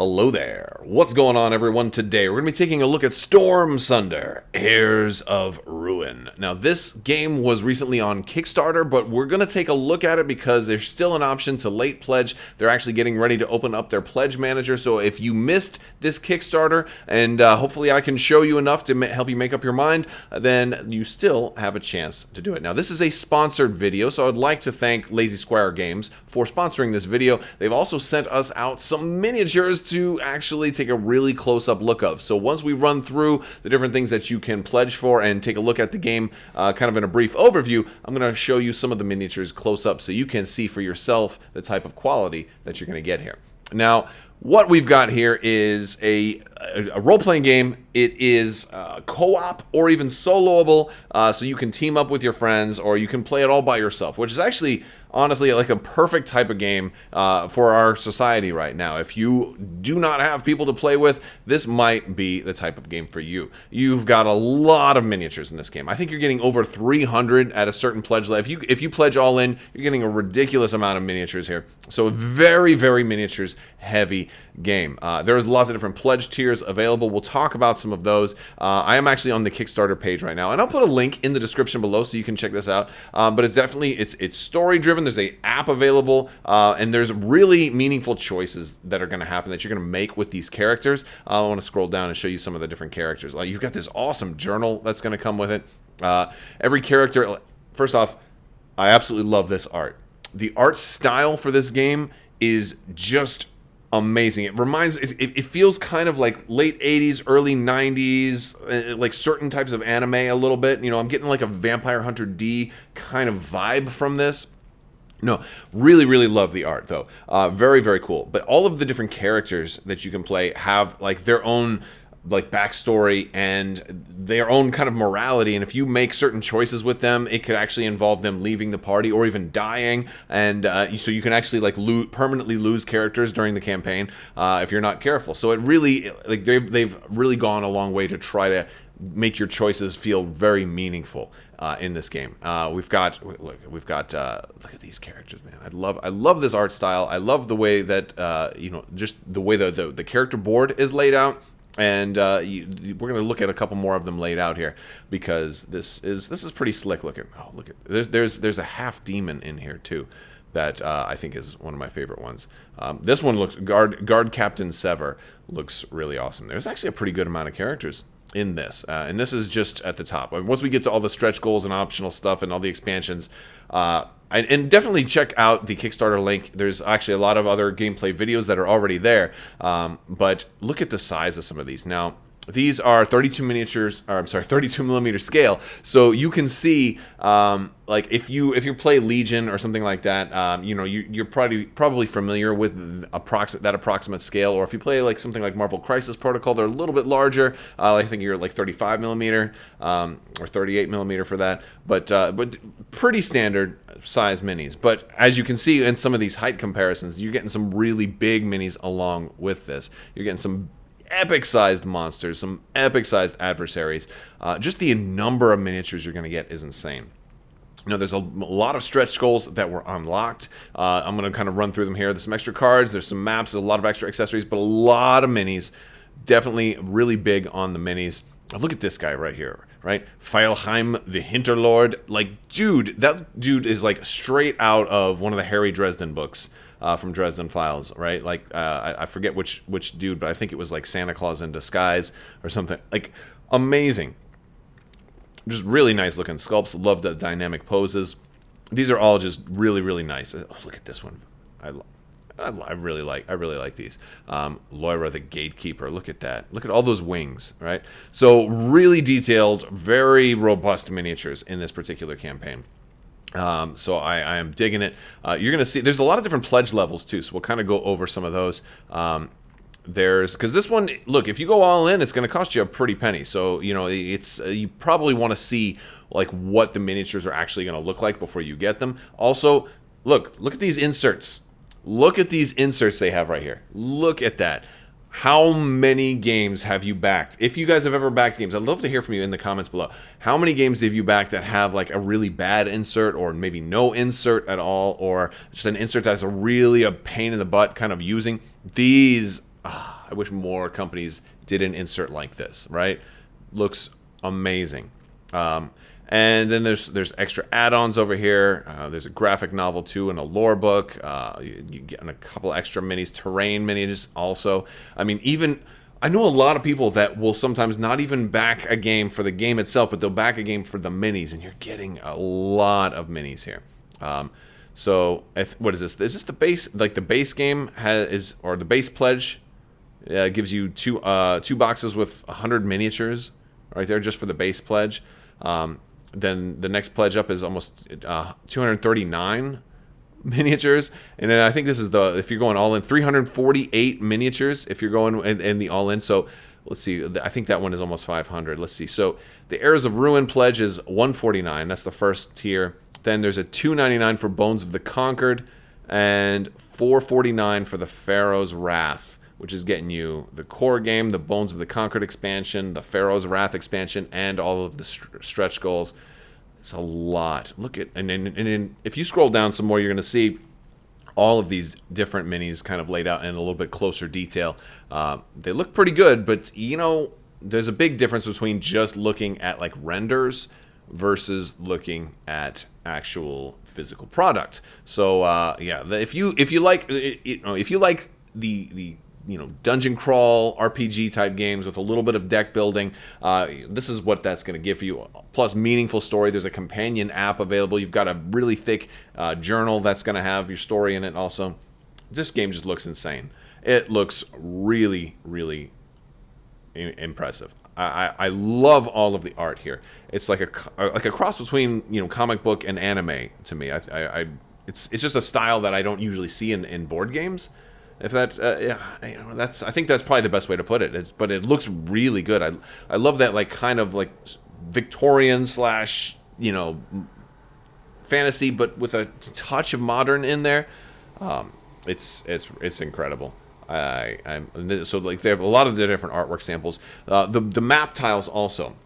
Hello there. What's going on, everyone? Today we're going to be taking a look at Stormsunder, Heirs of Ruin. Now, this game was recently on Kickstarter, but we're going to take a look at it because there's still an option to late pledge. They're actually getting ready to open up their pledge manager, so if you missed this Kickstarter, and hopefully I can show you enough to help you make up your mind, then you still have a chance to do it. Now, this is a sponsored video, so I'd like to thank Lazy Squire Games for sponsoring this video. They've also sent us out some miniatures to actually take a really close-up look of. So once we run through the different things that you can pledge for and take a look at the game kind of in a brief overview, I'm going to show you some of the miniatures close up so you can see for yourself the type of quality that you're going to get here. Now, what we've got here is a role-playing game. It is co-op or even soloable, so you can team up with your friends or you can play it all by yourself, which is actually honestly like a perfect type of game for our society right now. If you do not have people to play with, this might be the type of game for you. You've got a lot of miniatures in this game. I think you're getting over 300 at a certain pledge level. If you pledge all in, you're getting a ridiculous amount of miniatures here. So a very, very miniatures heavy game. There's lots of different pledge tiers available. We'll talk about some of those. I am actually on the Kickstarter page right now, and I'll put a link in the description below so you can check this out. But it's definitely it's story driven. There's a app available, and there's really meaningful choices that are going to happen that you're going to make with these characters. I want to scroll down and show you some of the different characters. Like, you've got this awesome journal that's going to come with it. Every character, first off, I absolutely love this art. The art style for this game is just amazing. It feels kind of like late 80s, early 90s, like certain types of anime a little bit. You know, I'm getting like a Vampire Hunter D kind of vibe from this. No, really, really love the art, though. Very, very cool. But all of the different characters that you can play have like their own like backstory and their own kind of morality, and if you make certain choices with them, it could actually involve them leaving the party or even dying, and so you can actually like permanently lose characters during the campaign if you're not careful. So it really, like, they've really gone a long way to try to make your choices feel very meaningful in this game. Look at these characters, man. I love this art style. I love the way that just the way the character board is laid out. And we're going to look at a couple more of them laid out here because this is pretty slick looking. Oh, look at there's a half demon in here too that I think is one of my favorite ones. This one looks guard Captain Sever looks really awesome. There's actually a pretty good amount of characters in this, and this is just at the top. Once we get to all the stretch goals and optional stuff and all the expansions, and definitely check out the Kickstarter link. There's actually a lot of other gameplay videos that are already there, but look at the size of some of these. Now, these are 32 millimeter scale, so you can see, like if you play Legion or something like that, you're probably familiar with that approximate scale. Or if you play like something like Marvel Crisis Protocol, they're a little bit larger. I think you're like 35 millimeter or 38 millimeter for that, but pretty standard size minis. But as you can see in some of these height comparisons, you're getting some really big minis along with this. You're getting some epic-sized monsters, some epic-sized adversaries. Just the number of miniatures you're going to get is insane. You know, there's a lot of stretch goals that were unlocked. I'm going to kind of run through them here. There's some extra cards, there's some maps, there's a lot of extra accessories, but a lot of minis. Definitely really big on the minis. Look at this guy right here, right? Feilheim the Hinterlord. Like, that dude is like straight out of one of the Harry Dresden books. From Dresden Files, right? Like, I forget which dude, but I think it was like Santa Claus in disguise or something. Like, amazing. Just really nice looking sculpts. Love the dynamic poses. These are all just really, really nice. Oh, look at this one. I really like these. Loira the Gatekeeper. Look at that. Look at all those wings, right? So really detailed, very robust miniatures in this particular campaign. So I am digging it. You're going to see there's a lot of different pledge levels too, so we'll kind of go over some of those. Because this one, look, if you go all in, it's going to cost you a pretty penny. So, you know, it's you probably want to see like what the miniatures are actually going to look like before you get them. Also, look at these inserts. Look at these inserts they have right here. Look at that. How many games have you backed? If you guys have ever backed games, I'd love to hear from you in the comments below. How many games have you backed that have like a really bad insert, or maybe no insert at all, or just an insert that's a pain in the butt kind of using? These I wish more companies did an insert like this, right? Looks amazing. And then there's extra add-ons over here. There's a graphic novel too and a lore book. You get a couple extra minis, terrain minis also. I mean, even I know a lot of people that will sometimes not even back a game for the game itself, but they'll back a game for the minis, and you're getting a lot of minis here. So what is this? Is this the base? Like the base game or the base pledge gives you two boxes with 100 miniatures right there just for the base pledge. Then the next pledge up is almost 239 miniatures, and then I think this is if you're going all in, 348 miniatures if you're going in the all in. So let's see, I think that one is almost 500. Let's see. So the Heirs of Ruin pledge is 149. That's the first tier. Then there's a 299 for Bones of the Conquered, and 449 for the Pharaoh's Wrath, which is getting you the core game, the Bones of the Conquered expansion, the Pharaoh's Wrath expansion, and all of the stretch goals. It's a lot. Look at, and then if you scroll down some more, you're going to see all of these different minis kind of laid out in a little bit closer detail. They look pretty good, but you know, there's a big difference between just looking at like renders versus looking at actual physical product. So yeah, if you like the dungeon crawl RPG type games with a little bit of deck building, this is what that's going to give you. Plus meaningful story. There's a companion app available. You've got a really thick journal that's going to have your story in it also. This game just looks insane. It looks really, really impressive. I love all of the art here. It's like a cross between comic book and anime to me. It's just a style that I don't usually see in board games. If that's I think that's probably the best way to put it. But it looks really good. I love that like kind of like Victorian / fantasy, but with a touch of modern in there. It's incredible. So like they have a lot of the different artwork samples. The map tiles also.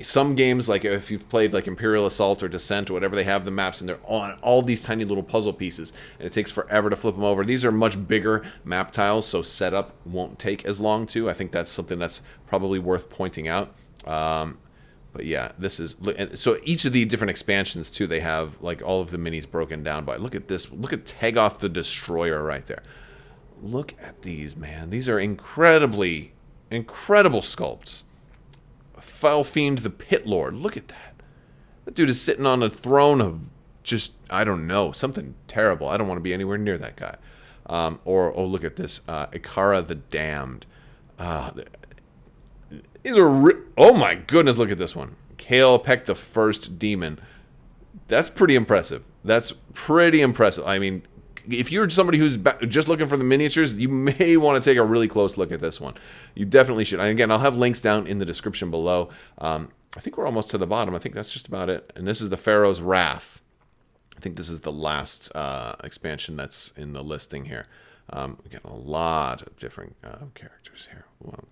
Some games, like if you've played like Imperial Assault or Descent or whatever, they have the maps and they're on all these tiny little puzzle pieces, and it takes forever to flip them over. These are much bigger map tiles, so setup won't take as long too. I think that's something that's probably worth pointing out. But yeah, this is so each of the different expansions too. They have like all of the minis broken down by. Look at this. Look at Tagoth the Destroyer right there. Look at these, man. These are incredible sculpts. Feilheim the Hinterlord. Look at that. That dude is sitting on a throne of just, I don't know, something terrible. I don't want to be anywhere near that guy. Or look at this. Ikara the Damned. These are, oh my goodness, look at this one. Crabbok the First Demon. That's pretty impressive. That's pretty impressive. I mean, if you're somebody who's just looking for the miniatures, you may want to take a really close look at this one. You definitely should. And again, I'll have links down in the description below. I think we're almost to the bottom. I think that's just about it. And this is the Pharaoh's Wrath. I think this is the last expansion that's in the listing here. We got a lot of different characters here. Wow.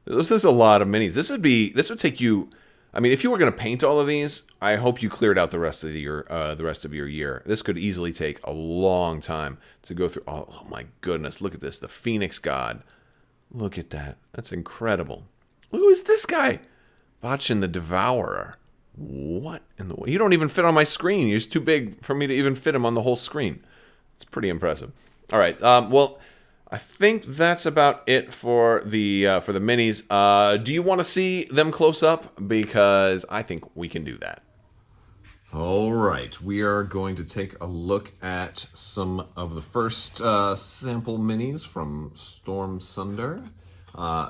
This is a lot of minis. This would take you. I mean, if you were going to paint all of these, I hope you cleared out the rest of your year. This could easily take a long time to go through. Oh my goodness, look at this. The Phoenix God. Look at that. That's incredible. Who is this guy? Bachin the Devourer. What in the... You don't even fit on my screen. You're just too big for me to even fit him on the whole screen. It's pretty impressive. All right, well... I think that's about it for the minis. Do you want to see them close up? Because I think we can do that. All right, we are going to take a look at some of the first sample minis from Stormsunder.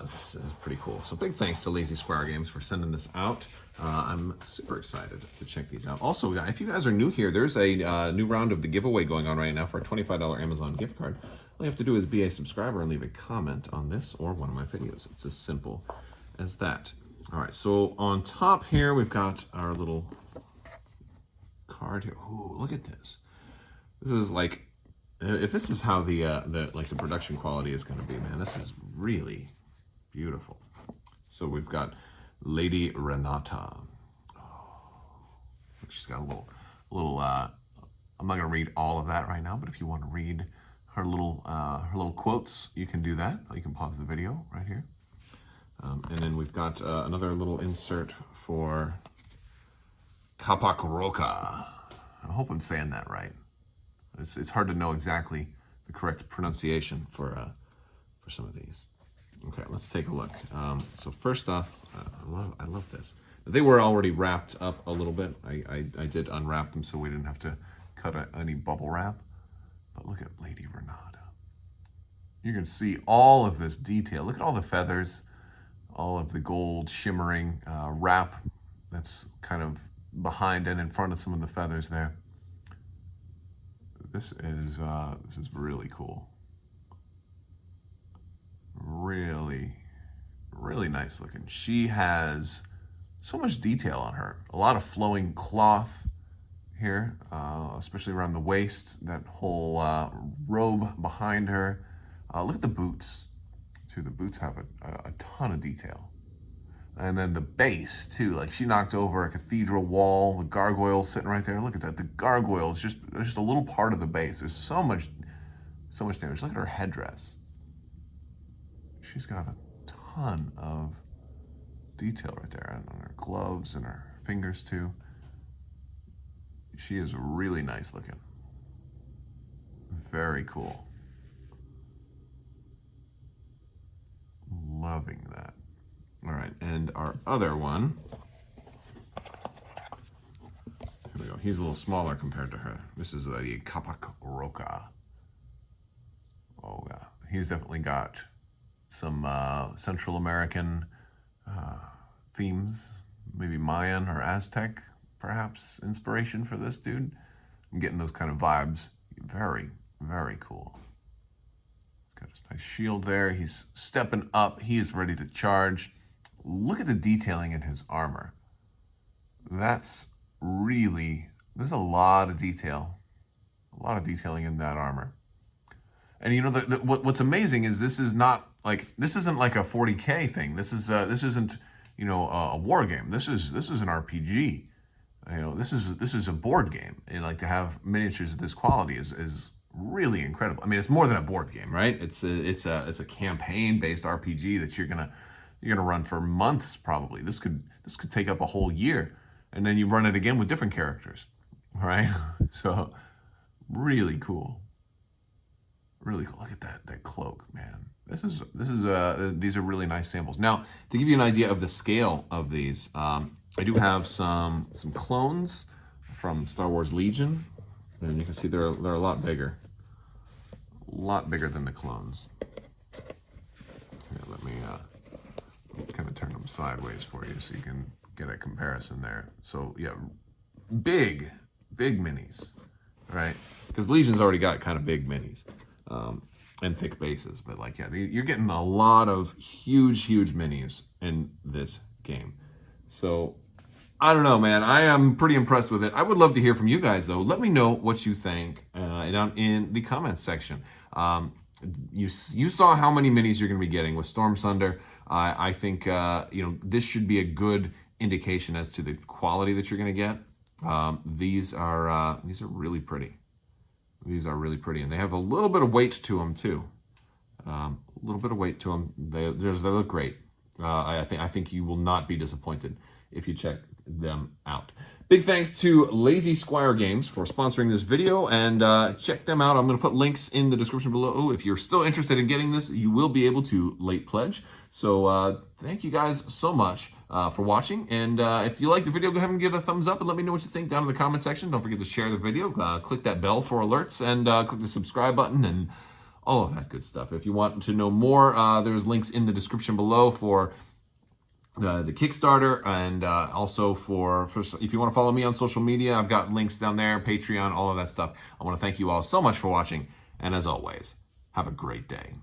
This is pretty cool. So big thanks to Lazy Squire Games for sending this out. I'm super excited to check these out. Also, if you guys are new here, there's a new round of the giveaway going on right now for a $25 Amazon gift card. All you have to do is be a subscriber and leave a comment on this or one of my videos. It's as simple as that. All right, so on top here, we've got our little card here. Ooh, look at this. This is like, if this is how the production quality is going to be, man, this is really beautiful. So we've got Lady Renata. She's got a little I'm not going to read all of that right now, but if you want to read her little quotes. You can do that. You can pause the video right here. And then we've got another little insert for Crabbok. I hope I'm saying that right. It's hard to know exactly the correct pronunciation for some of these. Okay, let's take a look. So first off, I love this. They were already wrapped up a little bit. I did unwrap them so we didn't have to cut any bubble wrap. But look at Lady Renata. You can see all of this detail. Look at all the feathers, all of the gold shimmering wrap that's kind of behind and in front of some of the feathers there. This is really cool. Really, really nice looking. She has so much detail on her. A lot of flowing cloth here, especially around the waist. That whole robe behind her. Look at the boots, too. The boots have a ton of detail. And then the base, too. Like, she knocked over a cathedral wall. The gargoyle's sitting right there. Look at that. The gargoyle is just a little part of the base. There's so much damage. Look at her headdress. She's got a ton of detail right there on her gloves and her fingers, too. She is really nice looking. Very cool. Loving that. All right, and our other one. Here we go. He's a little smaller compared to her. This is the Crabbok. Oh, yeah. He's definitely got some Central American themes, maybe Mayan or Aztec, perhaps, inspiration for this dude. I'm getting those kind of vibes. Very, very cool. Got his nice shield there. He's stepping up. He is ready to charge. Look at the detailing in his armor. There's a lot of detail. A lot of detailing in that armor. And you know, what's amazing is this isn't like a 40K thing. This isn't, you know, a war game. This is an RPG. You know, this is a board game. And like, to have miniatures of this quality is really incredible. I mean, it's more than a board game, right? It's a campaign-based RPG that you're gonna run for months probably. This could take up a whole year, and then you run it again with different characters, right? So really cool. Really cool. Look at that cloak, man. These are really nice samples. Now, to give you an idea of the scale of these, I do have some clones from Star Wars Legion, and you can see they're a lot bigger. A lot bigger than the clones. Here, let me kind of turn them sideways for you so you can get a comparison there. So yeah, big minis, right? Because Legion's already got kind of big minis and thick bases, but like, yeah, you're getting a lot of huge minis in this game. So I don't know, man. I am pretty impressed with it. I would love to hear from you guys, though. Let me know what you think down in the comments section. You saw how many minis you're going to be getting with Stormsunder. I think this should be a good indication as to the quality that you're going to get. These are really pretty. These are really pretty, and they have a little bit of weight to them too. A little bit of weight to them. They look great. I think you will not be disappointed if you check them out. Big thanks to Lazy Squire Games for sponsoring this video, and check them out. I'm going to put links in the description below. If you're still interested in getting this, you will be able to late pledge. So thank you guys so much for watching, and if you like the video, go ahead and give it a thumbs up and let me know what you think down in the comment section. Don't forget to share the video, click that bell for alerts, and click the subscribe button and all of that good stuff. If you want to know more, there's links in the description below for the Kickstarter, and also for if you want to follow me on social media, I've got links down there, Patreon, all of that stuff. I want to thank you all so much for watching, and as always, have a great day.